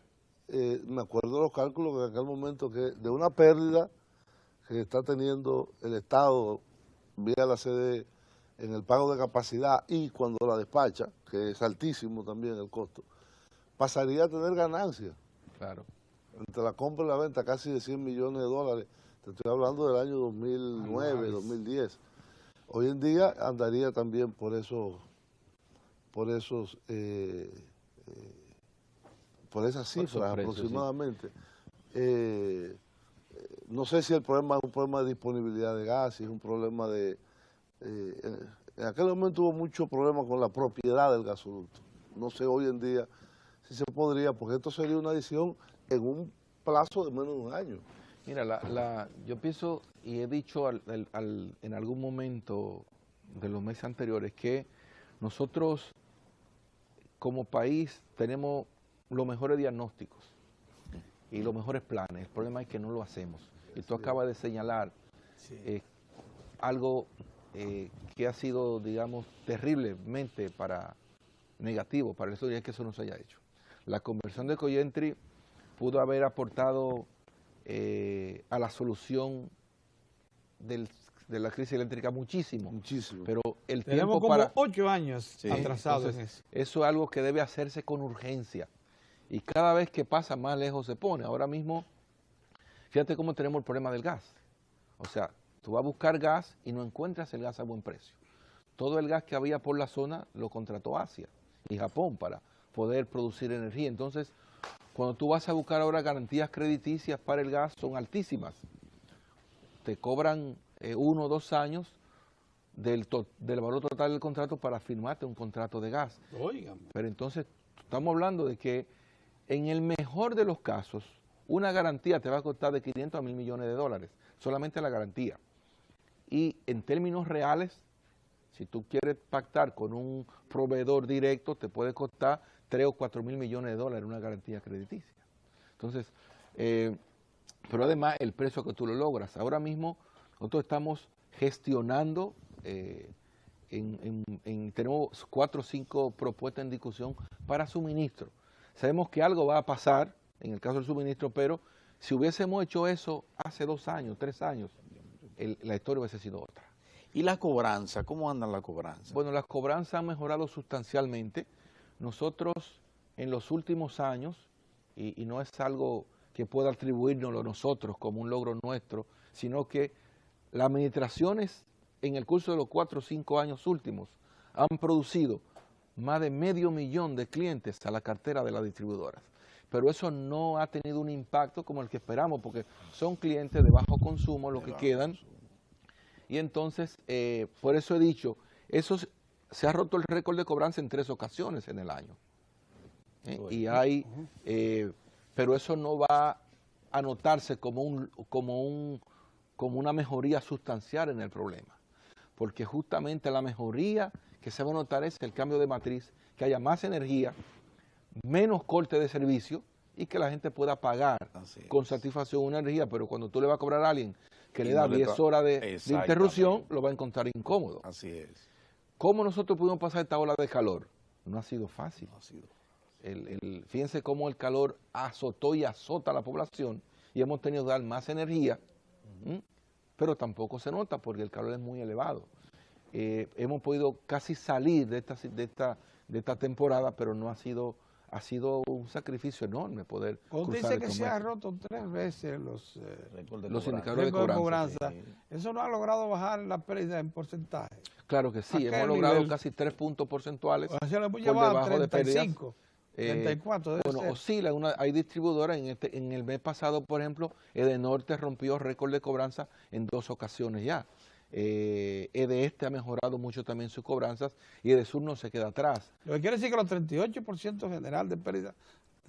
me acuerdo de los cálculos que en aquel momento, que de una pérdida que está teniendo el Estado vía la sede en el pago de capacidad y cuando la despacha, que es altísimo también el costo, pasaría a tener ganancias. Claro. Entre la compra y la venta casi de 100 millones de dólares. Te estoy hablando del año 2009, 2010. Hoy en día andaría también por esas cifras aproximadamente. Sí. No sé si el problema es un problema de disponibilidad de gas, si es un problema de... en aquel momento hubo mucho problema con la propiedad del gasoducto. No sé hoy en día si se podría, porque esto sería una adición en un plazo de menos de un año. Mira, yo pienso y he dicho en algún momento de los meses anteriores que nosotros como país tenemos los mejores diagnósticos y los mejores planes. El problema es que no lo hacemos. Y tú acabas de señalar algo que ha sido, digamos, terriblemente negativo para el estudio, es que eso no se haya hecho. La conversión de Coyentrix pudo haber aportado a la solución de la crisis eléctrica muchísimo. Pero el tenemos tiempo como 8 años atrasados en eso. Eso es algo que debe hacerse con urgencia. Y cada vez que pasa, más lejos se pone. Ahora mismo, fíjate cómo tenemos el problema del gas. O sea, tú vas a buscar gas y no encuentras el gas a buen precio. Todo el gas que había por la zona lo contrató Asia y Japón para poder producir energía. Entonces, cuando tú vas a buscar ahora garantías crediticias para el gas, son altísimas. Te cobran 1 o 2 años del valor total del contrato para firmarte un contrato de gas. Oigan. Pero entonces, estamos hablando de que en el mejor de los casos, una garantía te va a costar de 500 a 1.000 millones de dólares, solamente la garantía. Y en términos reales, si tú quieres pactar con un proveedor directo, te puede costar 3 o 4 mil millones de dólares una garantía crediticia. Entonces, pero además el precio que tú lo logras. Ahora mismo nosotros estamos gestionando, tenemos 4 o 5 propuestas en discusión para suministro. Sabemos que algo va a pasar en el caso del suministro, pero si hubiésemos hecho eso hace 2 años, 3 años, la historia hubiese sido otra. ¿Y la cobranza? ¿Cómo andan las cobranzas? Bueno, las cobranzas han mejorado sustancialmente. Nosotros en los últimos años, y no es algo que pueda atribuírnoslo nosotros como un logro nuestro, sino que las administraciones en el curso de los 4 o 5 años últimos han producido más de 500,000 de clientes a la cartera de las distribuidoras. Pero eso no ha tenido un impacto como el que esperamos, porque son clientes de bajo consumo los que quedan. Y entonces, por eso he dicho, se ha roto el récord de cobranza en 3 ocasiones en el año. Y hay, pero eso no va a notarse como una mejoría sustancial en el problema. Porque justamente la mejoría que se va a notar es el cambio de matriz, que haya más energía, menos corte de servicio y que la gente pueda pagar Así es. con satisfacción una energía, pero cuando tú le vas a cobrar a alguien que Y le da no le 10 tra- horas de Exactamente. interrupción, lo va a encontrar incómodo. Así es. ¿Cómo nosotros pudimos pasar esta ola de calor? No ha sido fácil. Ha sido. Fíjense cómo el calor azotó y azota a la población y hemos tenido que dar más energía, pero tampoco se nota porque el calor es muy elevado. Hemos podido casi salir de esta temporada, pero no ha sido un sacrificio enorme poder Cuando cruzar dice que estos se ha meses. roto 3 veces los Récord de Los cobranza. indicadores de récords de cobranza, cobranza, eso no ha logrado bajar la pérdida en porcentaje. Claro que ¿A sí, qué hemos logrado nivel? casi 3 puntos porcentuales. O sea, lo hemos por llevado a debajo de pérdidas. 35, 34 debe Bueno, ser. oscila, hay distribuidoras, en el mes pasado, por ejemplo, Edenorte rompió récord de cobranza en 2 ocasiones ya. Edeste ha mejorado mucho también sus cobranzas y Edesur no se queda atrás. Lo que quiere decir que los 38% general de pérdida,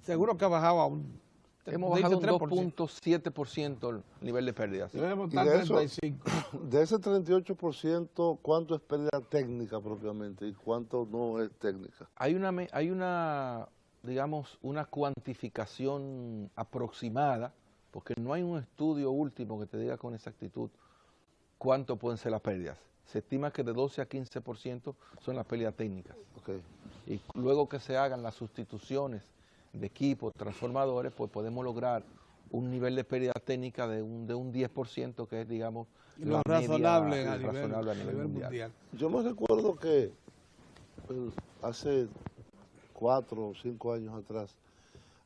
seguro que ha bajado a un Hemos bajado un 23%. 2.7% el nivel de pérdidas. Debemos Y estar de eso- 35. De ese 38%, ¿cuánto es pérdida técnica propiamente y cuánto no es técnica? Hay una, digamos, una cuantificación aproximada, porque no hay un estudio último que te diga con exactitud cuánto pueden ser las pérdidas. Se estima que de 12 a 15% son las pérdidas técnicas. Okay. Y luego que se hagan las sustituciones de equipos, transformadores, pues podemos lograr un nivel de pérdida técnica de un 10%, que es, digamos, Lo la media razonable, a razonable nivel mundial. Yo me recuerdo que hace 4 o 5 años atrás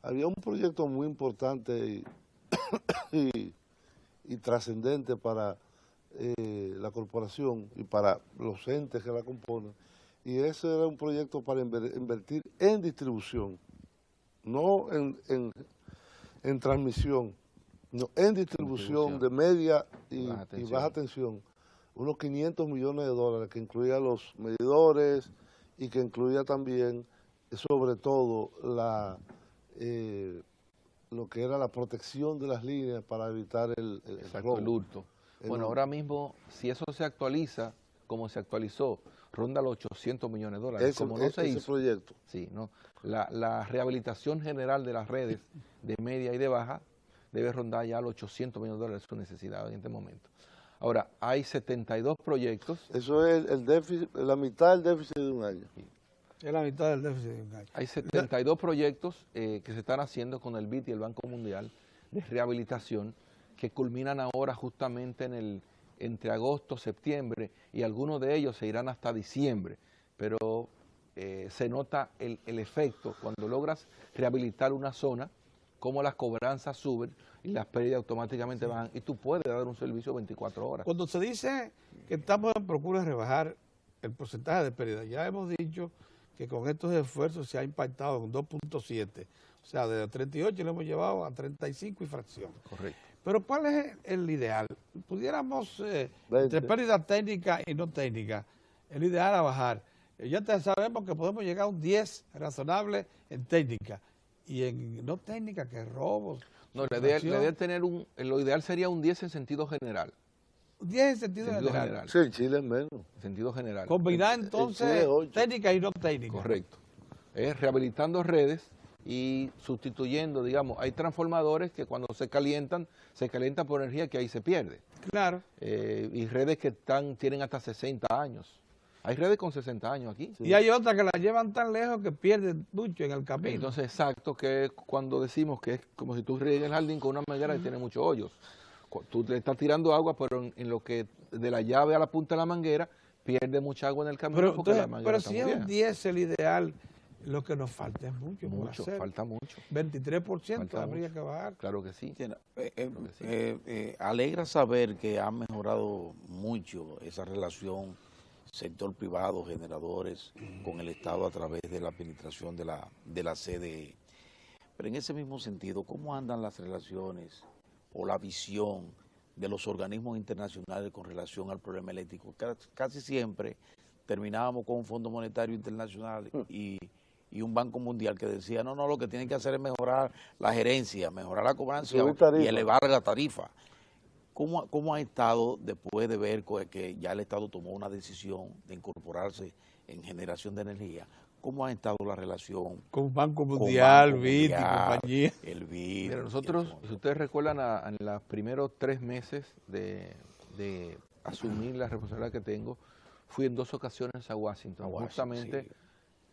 había un proyecto muy importante y trascendente para la corporación y para los entes que la componen, y ese era un proyecto para invertir en distribución, no en transmisión, no, en distribución de media y baja tensión, unos 500 millones de dólares, que incluía los medidores y que incluía también, sobre todo, lo que era la protección de las líneas para evitar el Exacto, el robo. hurto. Bueno, ahora mismo, si eso se actualiza, como se actualizó, ronda los 800 millones de dólares. Como no se ese hizo, proyecto. sí, ¿no? La rehabilitación general de las redes de media y de baja debe rondar ya los 800 millones de dólares, su necesidad en este momento. Ahora, hay 72 proyectos. Eso es el déficit, la mitad del déficit de un año. Es la mitad del déficit de un año. Hay 72 proyectos que se están haciendo con el BID y el Banco Mundial de rehabilitación, que culminan ahora justamente entre agosto, septiembre, y algunos de ellos se irán hasta diciembre, pero se nota el efecto cuando logras rehabilitar una zona, cómo las cobranzas suben y las pérdidas automáticamente bajan, y tú puedes dar un servicio 24 horas. Cuando se dice que estamos en procura de rebajar el porcentaje de pérdida, ya hemos dicho que con estos esfuerzos se ha impactado en 2.7, o sea, de 38 lo hemos llevado a 35 y fracción. Correcto. Pero ¿cuál es el ideal? Pudiéramos, 20. entre pérdida técnica y no técnica, el ideal a bajar. Ya sabemos que podemos llegar a un 10 razonable en técnica, y en no técnica, que robos. No, la sustracción. idea es tener lo ideal sería un 10 en sentido general. 10 en sentido general. Sí, en Chile es menos. En sentido general. Combinar Chile entonces 8. técnica y no técnica. Correcto. Es rehabilitando redes y sustituyendo, digamos, hay transformadores que cuando se calientan por energía que ahí se pierde. Claro. Y redes que tienen hasta 60 años. Hay redes con 60 años aquí. Y hay otras que las llevan tan lejos que pierden mucho en el camino. Entonces, exacto, que es cuando decimos que es como si tú riegas el jardín con una manguera que tiene muchos hoyos. Tú le estás tirando agua, pero en lo que de la llave a la punta de la manguera pierde mucha agua en el camino pero porque la manguera pero está si muy es un vieja. 10 el ideal, lo que nos falta es mucho. por Mucho, hacer. falta mucho. 23% Falta habría mucho. que bajar. Claro que sí. Alegra saber que ha mejorado mucho esa relación sector privado, generadores, con el Estado a través de la penetración de la CDE. Pero en ese mismo sentido, ¿cómo andan las relaciones o la visión de los organismos internacionales con relación al problema eléctrico? Casi siempre terminábamos con un Fondo Monetario Internacional y un Banco Mundial que decía, no, lo que tienen que hacer es mejorar la gerencia, mejorar la cobranza y elevar la tarifa. ¿Cómo ha estado después de ver que ya el Estado tomó una decisión de incorporarse en generación de energía? ¿Cómo ha estado la relación Con Banco con Mundial, Banco BID y Mundial, compañía. el BID? Mira, nosotros, si ustedes recuerdan, en los primeros 3 meses de asumir la responsabilidad que tengo, fui en 2 ocasiones a Washington, justamente, sí.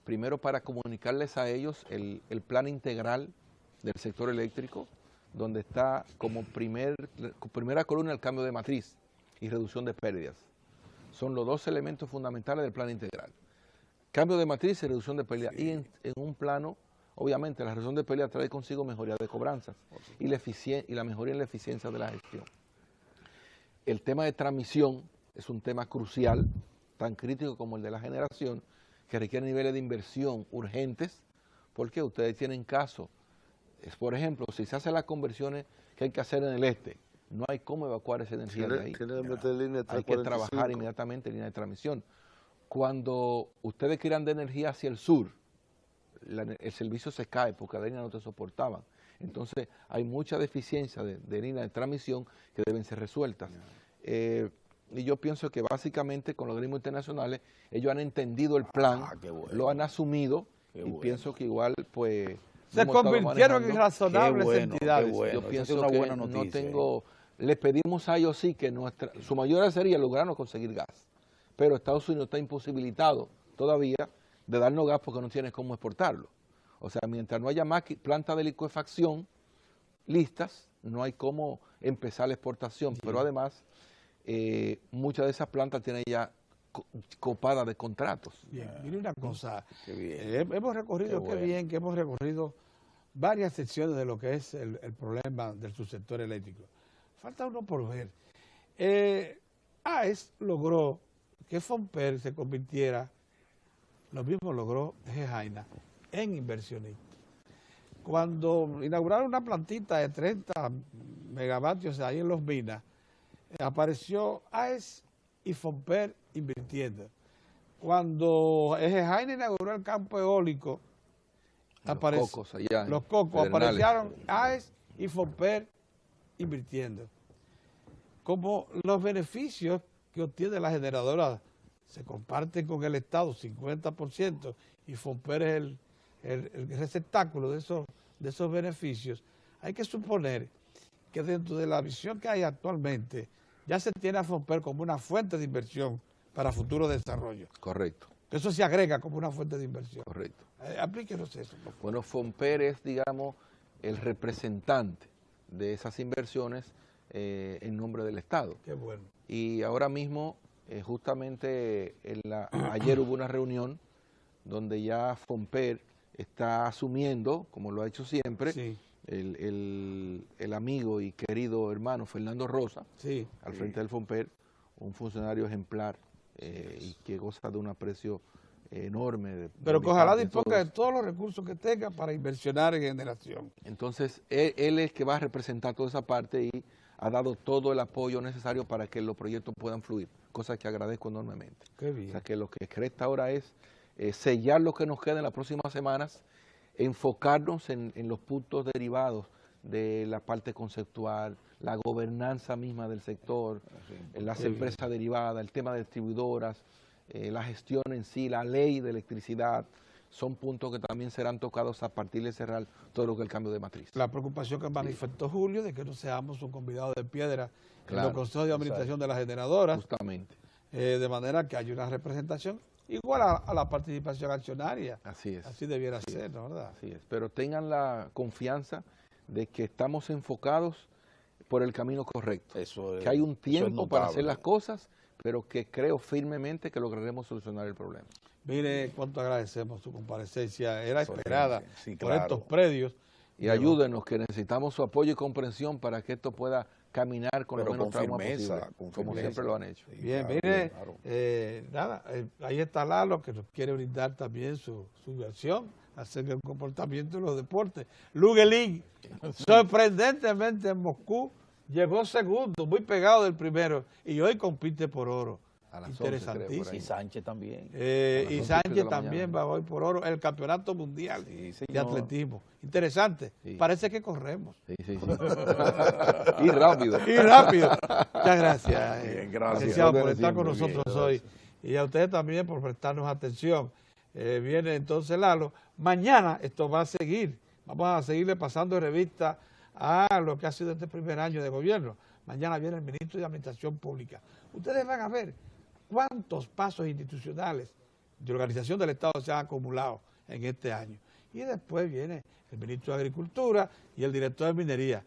primero para comunicarles a ellos el plan integral del sector eléctrico, donde está como primera columna el cambio de matriz y reducción de pérdidas. Son los 2 elementos fundamentales del plan integral. Cambio de matriz y reducción de pérdidas. Sí. Y en un plano, obviamente, la reducción de pérdidas trae consigo mejoría de cobranzas y la mejoría en la eficiencia de la gestión. El tema de transmisión es un tema crucial, tan crítico como el de la generación, que requiere niveles de inversión urgentes, porque ustedes tienen caso. Por ejemplo, si se hacen las conversiones que hay que hacer en el este, no hay cómo evacuar esa energía de ahí. Hay que trabajar inmediatamente en línea de transmisión. Cuando ustedes quieran de energía hacia el sur, el servicio se cae porque la línea no te soportaban. Entonces hay mucha deficiencia de línea de transmisión que deben ser resueltas. Y yo pienso que básicamente con los organismos internacionales ellos han entendido el plan, bueno, lo han asumido y bueno, pienso que igual pues se convirtieron en razonables entidades. Yo pienso que no tengo, les pedimos a ellos sí que su mayoría sería lograrnos conseguir gas, pero Estados Unidos está imposibilitado todavía de darnos gas porque no tiene cómo exportarlo. O sea, mientras no haya más plantas de licuefacción listas, no hay cómo empezar la exportación, sí. Pero además muchas de esas plantas tienen ya copadas de contratos. Bien, mire una cosa, hemos recorrido, qué bien que hemos recorrido varias secciones de lo que es el problema del subsector eléctrico. Falta uno por ver. AES logró que Fomper se convirtiera, lo mismo logró Gejaina, en inversionista. Cuando inauguraron una plantita de 30 megavatios ahí en Los Minas, apareció AES y Fomper invirtiendo. Cuando Gejaina inauguró el campo eólico, los cocos aparecieron AES y Fomper invirtiendo. Como los beneficios que obtiene la generadora se comparten con el Estado 50% y Fomper es el receptáculo de esos beneficios, hay que suponer que dentro de la visión que hay actualmente ya se tiene a Fomper como una fuente de inversión para futuro desarrollo. Correcto. Eso se agrega como una fuente de inversión. Correcto. Aplíquenos eso. Bueno, Fomper es, digamos, el representante de esas inversiones en nombre del Estado. Qué bueno. Y ahora mismo, justamente ayer hubo una reunión donde ya Fomper está asumiendo, como lo ha hecho siempre, sí. el amigo y querido hermano Fernando Rosa, sí. Al frente del Fomper, un funcionario ejemplar y que goza de un aprecio enorme. Pero que ojalá disponga de todos los recursos que tenga para inversionar en generación. Entonces, él es el que va a representar toda esa parte y ha dado todo el apoyo necesario para que los proyectos puedan fluir, cosa que agradezco enormemente. Qué bien. O sea, que lo que resta ahora es sellar lo que nos queda en las próximas semanas, enfocarnos en los puntos derivados de la parte conceptual, la gobernanza misma del sector, las empresas derivadas, el tema de distribuidoras, la gestión en sí, la ley de electricidad, son puntos que también serán tocados a partir de cerrar todo lo que es el cambio de matriz. La preocupación que manifestó Julio de que no seamos un convidado de piedra en los consejos de administración de las generadoras. Justamente. De manera que haya una representación igual a la participación accionaria. Así es. Así debiera ser, ¿no? ¿Verdad? Así es. Pero tengan la confianza de que estamos enfocados por el camino correcto. Que hay un tiempo para hacer las cosas, pero que creo firmemente que lograremos solucionar el problema. Mire cuánto agradecemos su comparecencia, era esperada por estos predios. Y ayúdenos, que necesitamos su apoyo y comprensión para que esto pueda caminar con lo menos trauma posible, como siempre lo han hecho. Bien, mire, nada, ahí está Lalo, que nos quiere brindar también su versión acerca del comportamiento de los deportes. Luguelín, sorprendentemente en Moscú, llegó segundo, muy pegado del primero, y hoy compite por oro. Interesantísimo. Y Sánchez también. Y Sánchez también va hoy por oro, el campeonato mundial de atletismo. Interesante. Sí. Parece que corremos. Sí. Y rápido. Muchas gracias. Bien, gracias. Licenciado, por estar con nosotros hoy. Y a ustedes también por prestarnos atención. viene entonces Lalo. Mañana esto va a seguir. Vamos a seguirle pasando revista a lo que ha sido este primer año de gobierno. Mañana viene el ministro de Administración Pública. Ustedes van a ver cuántos pasos institucionales de organización del Estado se han acumulado en este año. Y después viene el ministro de Agricultura y el director de Minería.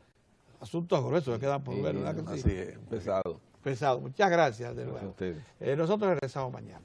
Asuntos gruesos que quedan por ver, ¿verdad que sí? Así es, pesado. Pesado. Muchas gracias, de Gracias a nuevo. ustedes. Nosotros regresamos mañana.